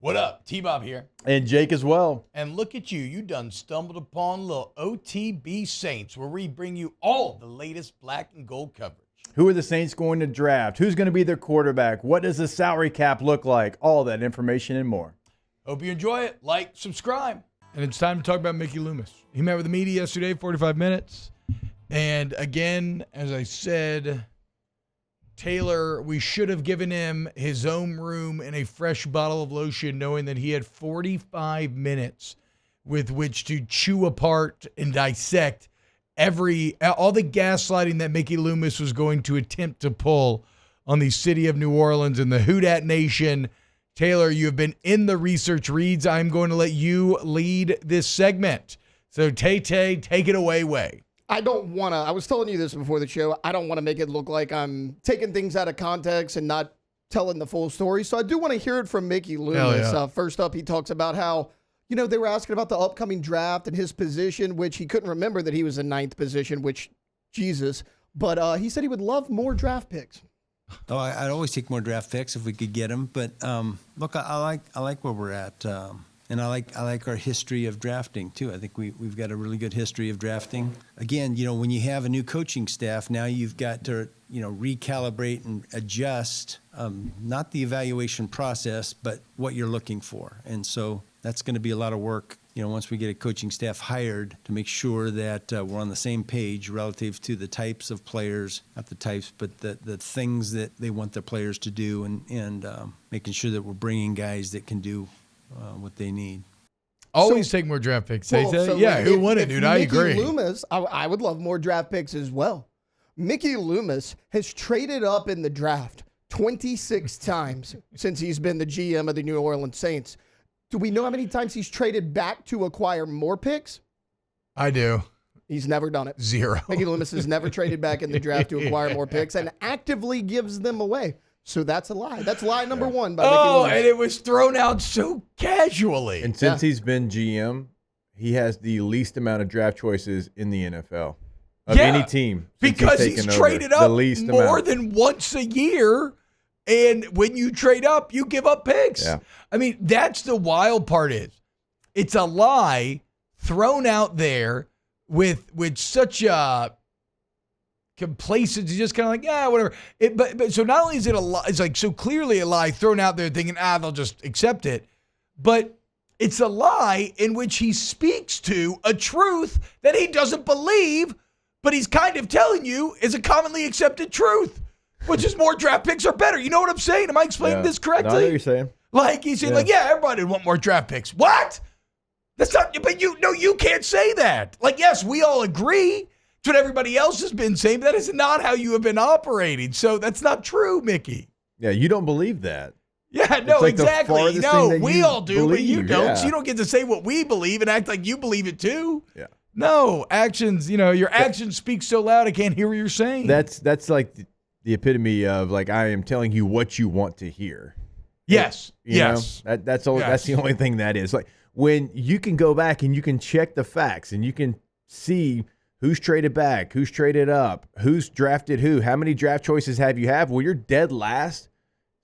What up? T-Bob here. And Jake as well. And look at you. You done stumbled upon little OTB Saints, where we bring you all the latest black and gold coverage. Who are the Saints going to draft? Who's going to be their quarterback? What does the salary cap look like? All that information and more. Hope you enjoy it. Like, subscribe. And it's time to talk about Mickey Loomis. He met with the media yesterday, 45 minutes. And again, as I said, Taylor, we should have given him his own room and a fresh bottle of lotion, knowing that he had 45 minutes with which to chew apart and dissect all the gaslighting that Mickey Loomis was going to attempt to pull on the city of New Orleans and the Houdat Nation. Taylor, you have been in the research reads. I'm going to let you lead this segment. So, Tay-Tay, take it away, Way. I was telling you this before the show, I don't want to make it look like I'm taking things out of context and not telling the full story. So I do want to hear it from Mickey Loomis. Yeah. First up, he talks about how, they were asking about the upcoming draft and his position, which he couldn't remember that he was in ninth position, which, Jesus. But he said he would love more draft picks. Oh, I'd always take more draft picks if we could get them. But look, I like where we're at. And I like our history of drafting, too. I think we've got a really good history of drafting. Again, when you have a new coaching staff, now you've got to, recalibrate and adjust, not the evaluation process, but what you're looking for. And so that's going to be a lot of work, once we get a coaching staff hired to make sure that we're on the same page relative to the types of players, not the types, but the things that they want their players to do and making sure that we're bringing guys that can do what they need. Always take more draft picks. Who won it, dude? I agree. Loomis, I would love more draft picks as well. Mickey Loomis has traded up in the draft 26 times since he's been the GM of the New Orleans Saints. Do we know how many times he's traded back to acquire more picks? I do. He's never done it. 0. Mickey Loomis has never traded back in the draft to acquire more picks and actively gives them away. So that's a lie. That's lie number one by Mickey Loomis. And it was thrown out so casually. And since he's been GM, he has the least amount of draft choices in the NFL of any team. Because he's traded up more than once a year. And when you trade up, you give up picks. Yeah. I mean, that's the wild part is it's a lie thrown out there with such a complacency, just kind of like, whatever. But so not only is it a lie, it's like so clearly a lie thrown out there thinking, they'll just accept it. But it's a lie in which he speaks to a truth that he doesn't believe, but he's kind of telling you is a commonly accepted truth, which is more draft picks are better. You know what I'm saying? Am I explaining this correctly? No, I know what you're saying. Like he's saying, everybody would want more draft picks. What? That's not, but you can't say that. Like, yes, we all agree. It's what everybody else has been saying, but that is not how you have been operating. So that's not true, Mickey. Yeah, you don't believe that. Yeah, no, like exactly. No, we all do, but you don't. Yeah. So you don't get to say what we believe and act like you believe it too. Yeah. No, actions, your actions speak so loud I can't hear what you're saying. That's like the epitome of like I am telling you what you want to hear. Yes. You know? That's the only thing that is. Like when you can go back and you can check the facts and you can see who's traded back, who's traded up, who's drafted who, how many draft choices have you have? Well, you're dead last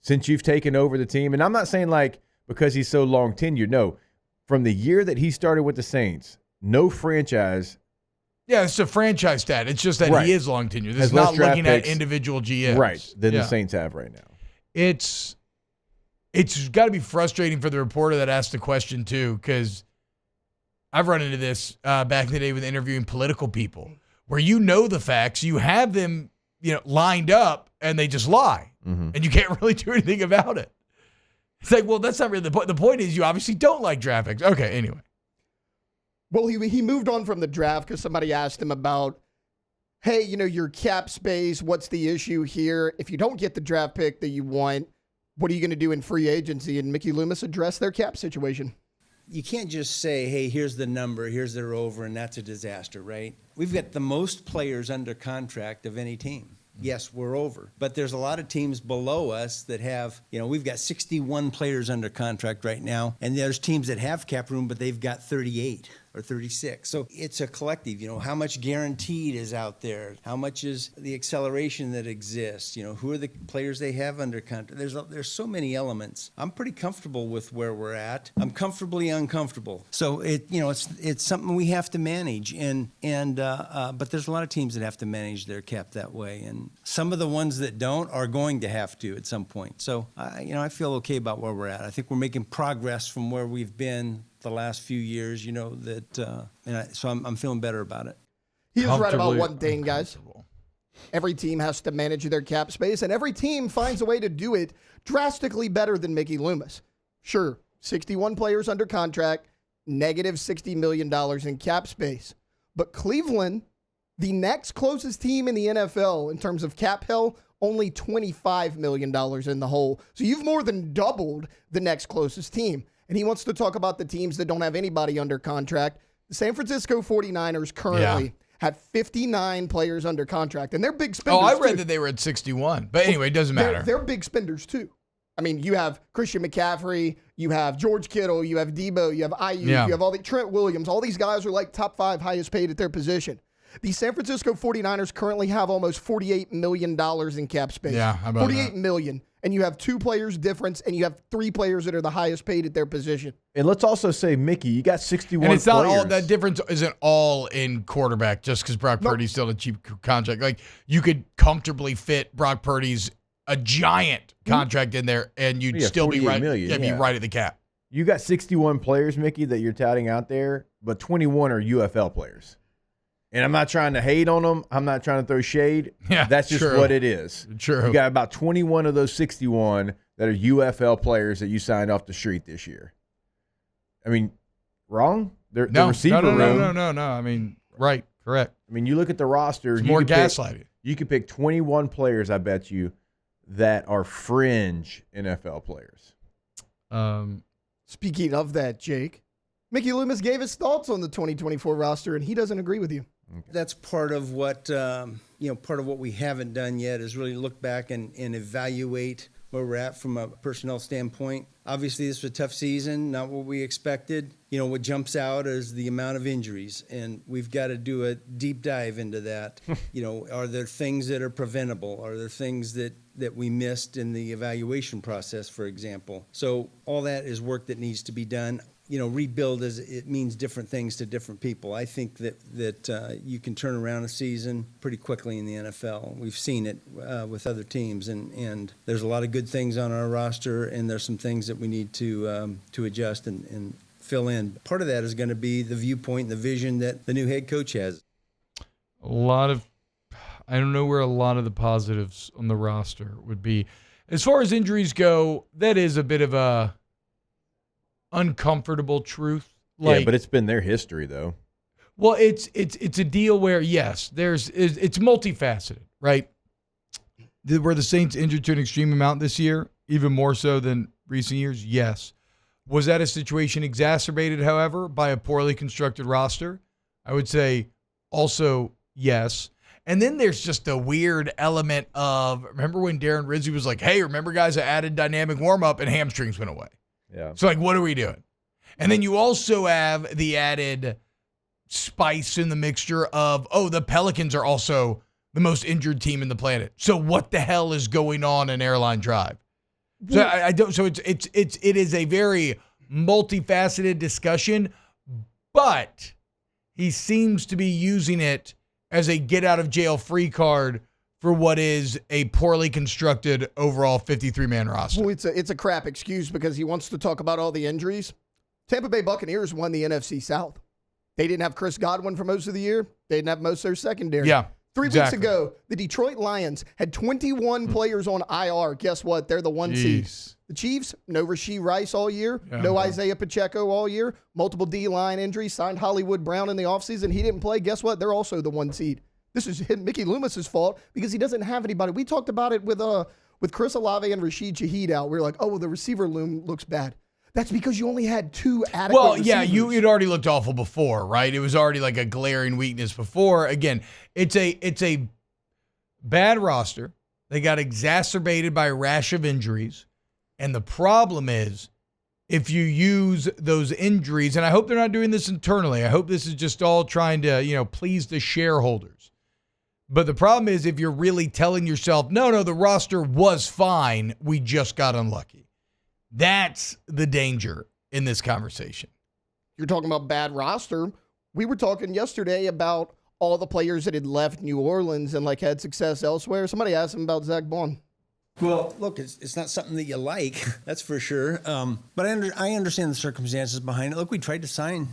since you've taken over the team. And I'm not saying like because he's so long tenured. No, from the year that he started with the Saints, no franchise. Yeah, it's a franchise stat. It's just that he is long tenured. This is not looking at individual GMs. Right, than the Saints have right now. It's got to be frustrating for the reporter that asked the question too, because I've run into this back in the day with interviewing political people, where the facts, you have them, lined up, and they just lie, and you can't really do anything about it. It's like, well, that's not really the point. The point is, you obviously don't like draft picks. Okay, anyway. Well, he moved on from the draft because somebody asked him about, hey, your cap space. What's the issue here? If you don't get the draft pick that you want, what are you going to do in free agency? And Mickey Loomis addressed their cap situation. You can't just say, hey, here's the number, here's their over, and that's a disaster, right? We've got the most players under contract of any team. Yes, we're over. But there's a lot of teams below us that have, we've got 61 players under contract right now, and there's teams that have cap room, but they've got 38. or 36. So it's a collective, how much guaranteed is out there? How much is the acceleration that exists? Who are the players they have under contract? There's so many elements. I'm pretty comfortable with where we're at. I'm comfortably uncomfortable. So it's something we have to manage, but there's a lot of teams that have to manage their cap that way, and some of the ones that don't are going to have to at some point. So I feel okay about where we're at. I think we're making progress from where we've been the last few years. So I'm feeling better about it. He is right about one thing, guys. Every team has to manage their cap space, and every team finds a way to do it drastically better than Mickey Loomis. Sure, 61 players under contract, negative $60 million in cap space. But Cleveland, the next closest team in the NFL in terms of cap hell, only $25 million in the hole. So you've more than doubled the next closest team. And he wants to talk about the teams that don't have anybody under contract. The San Francisco 49ers currently have 59 players under contract, and they're big spenders. Oh, I read that they were at 61. But anyway, it doesn't matter. They're big spenders too. I mean, you have Christian McCaffrey, you have George Kittle, you have Debo, you have Ayuk, you have all the Trent Williams. All these guys are like top 5 highest paid at their position. The San Francisco 49ers currently have almost $48 million in cap space. Yeah, how about $48 million. And you have 2 players difference, and you have 3 players that are the highest paid at their position. And let's also say, Mickey, you got 61 and it's players. not all that difference isn't all in quarterback just because Brock Purdy's still a cheap contract. Like, you could comfortably fit Brock Purdy's a giant contract in there, and you'd still be right. Be right at the cap. You got 61 players, Mickey, that you're touting out there, but 21 are UFL players. And I'm not trying to hate on them. I'm not trying to throw shade. Yeah, that's just what it is. True. You got about 21 of those 61 that are UFL players that you signed off the street this year. I mean, wrong? The receiver room. No. I mean, right, correct. I mean, you look at the roster. It's more gaslighting. You could pick 21 players, I bet you, that are fringe NFL players. Speaking of that, Jake, Mickey Loomis gave his thoughts on the 2024 roster, and he doesn't agree with you. Okay. That's part of what part of what we haven't done yet is really look back and evaluate where we're at from a personnel standpoint. Obviously, this was a tough season, not what we expected. What jumps out is the amount of injuries, and we've got to do a deep dive into that. Are there things that are preventable? Are there things that we missed in the evaluation process, for example? So all that is work that needs to be done. Rebuild it means different things to different people. I think that you can turn around a season pretty quickly in the NFL. We've seen it with other teams, and there's a lot of good things on our roster, and there's some things that we need to adjust and fill in. Part of that is going to be the viewpoint and the vision that the new head coach has. I don't know where a lot of the positives on the roster would be. As far as injuries go, that is a bit of a uncomfortable truth. But it's been their history, though. Well, it's a deal where, yes, it's multifaceted, right? Were the Saints injured to an extreme amount this year, even more so than recent years? Yes. Was that a situation exacerbated, however, by a poorly constructed roster? I would say also yes. And then there's just a weird element of, remember when Darren Rizzi was like, hey, remember guys, I added dynamic warm-up and hamstrings went away. Yeah. So, what are we doing? And then you also have the added spice in the mixture of, the Pelicans are also the most injured team in the planet. So what the hell is going on in Airline Drive? So I don't. So it is a very multifaceted discussion, but he seems to be using it as a get out of jail free card for what is a poorly constructed overall 53-man roster. Well, it's a crap excuse because he wants to talk about all the injuries. Tampa Bay Buccaneers won the NFC South. They didn't have Chris Godwin for most of the year. They didn't have most of their secondary. Yeah. 3 weeks ago, the Detroit Lions had 21 players on IR. Guess what? They're the 1 seed. The Chiefs, no Rashee Rice all year, no Isaiah Pacheco all year, multiple D-line injuries, signed Hollywood Brown in the offseason. He didn't play. Guess what? They're also the 1 seed. This is Mickey Loomis's fault because he doesn't have anybody. We talked about it with Chris Olave and Rashid Shaheed out. We were like, the receiver loom looks bad. That's because you only had 2 adequate receivers. It already looked awful before, right? It was already like a glaring weakness before. Again, it's a bad roster. They got exacerbated by a rash of injuries. And the problem is if you use those injuries, and I hope they're not doing this internally. I hope this is just all trying to, please the shareholders. But the problem is if you're really telling yourself, no, the roster was fine, we just got unlucky. That's the danger in this conversation. You're talking about bad roster. We were talking yesterday about all the players that had left New Orleans and had success elsewhere. Somebody asked him about Zach Bond. Well, look, it's not something that you like, that's for sure. But I understand the circumstances behind it. Look, we tried to sign,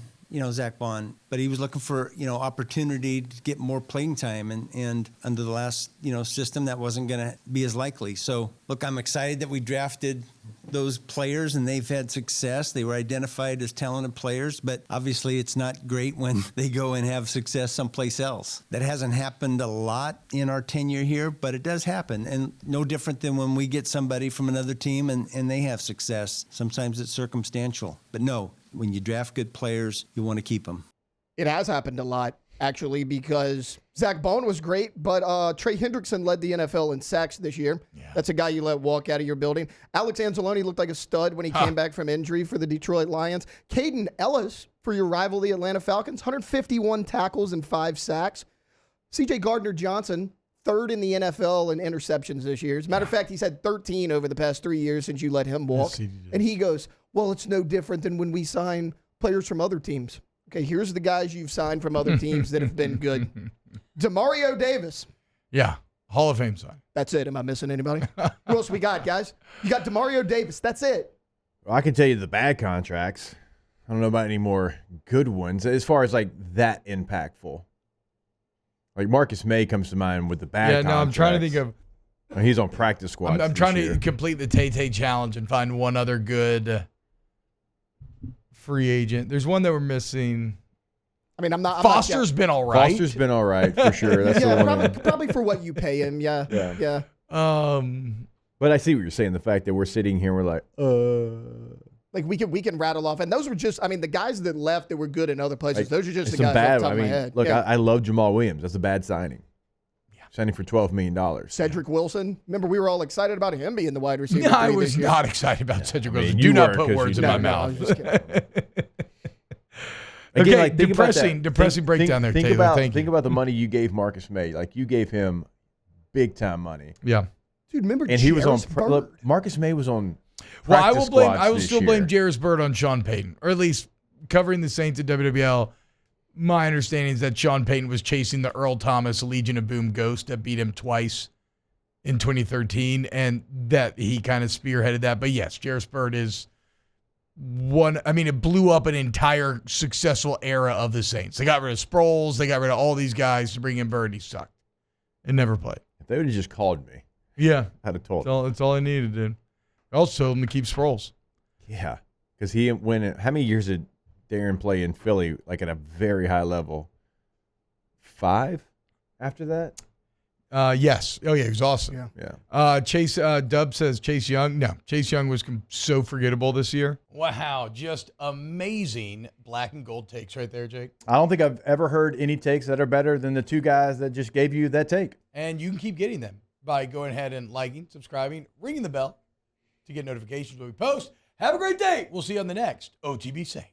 Zach Bond, but he was looking for, opportunity to get more playing time. And under the last, system, that wasn't going to be as likely. So, look, I'm excited that we drafted those players and they've had success. They were identified as talented players, but obviously it's not great when they go and have success someplace else. That hasn't happened a lot in our tenure here, but it does happen. And no different than when we get somebody from another team and they have success. Sometimes it's circumstantial. But no, when you draft good players, you want to keep them. It has happened a lot, actually, because Zach Bond was great, but Trey Hendrickson led the NFL in sacks this year. Yeah. That's a guy you let walk out of your building. Alex Anzalone looked like a stud when he came back from injury for the Detroit Lions. Caden Ellis for your rival, the Atlanta Falcons, 151 tackles and 5 sacks. C.J. Gardner-Johnson, third in the NFL in interceptions this year. As a matter of fact, he's had 13 over the past 3 years since you let him walk. Yes, and he goes, well, it's no different than when we sign players from other teams. Okay, here's the guys you've signed from other teams that have been good. Demario Davis. Yeah, Hall of Fame sign. That's it. Am I missing anybody? Who else we got, guys? You got Demario Davis. That's it. Well, I can tell you the bad contracts. I don't know about any more good ones as far as that impactful. Marcus May comes to mind with the bad contracts. Yeah, no, I'm trying to think of. He's on practice squad. I'm trying to complete the Tay challenge and find one other good free agent. There's one that we're missing. I mean, I'm not. Foster's been all right. Foster's been all right for sure. That's yeah, the one probably for what you pay him. Yeah. But I see what you're saying. The fact that we're sitting here, we're we can rattle off, and those were just. I mean, the guys that left that were good in other places. Those are just the guys bad, off the top of my head. Look, I love Jamal Williams. That's a bad signing. Signing for $12 million. Cedric Wilson. Remember, we were all excited about him being the wide receiver. No, I was not excited about Cedric Wilson. Do not put words in my mouth. I was just kidding. Again, okay, depressing breakdown there, Taylor. Think about the money you gave Marcus May. You gave him big time money. Yeah, dude. Remember, and he was on. Look, Marcus May was on. Well, I will still blame Jairus Byrd on Sean Payton, or at least covering the Saints at WWL. My understanding is that Sean Payton was chasing the Earl Thomas Legion of Boom ghost that beat him twice in 2013, and that he kind of spearheaded that. But yes, Jairus Byrd is one. I mean, it blew up an entire successful era of the Saints. They got rid of Sproles. They got rid of all these guys to bring in Byrd. He sucked and never played. If they would have just called me, yeah, I'd have told them. That's all I needed, dude. I also told him to keep Sproles. Yeah, because he went. How many years did Darren play in Philly at a very high level? 5 after that? Yes. Oh, yeah, he was awesome. Yeah. Chase Dub says Chase Young. No, Chase Young was so forgettable this year. Wow, just amazing black and gold takes right there, Jake. I don't think I've ever heard any takes that are better than the two guys that just gave you that take. And you can keep getting them by going ahead and liking, subscribing, ringing the bell to get notifications when we post. Have a great day. We'll see you on the next OTB Saints.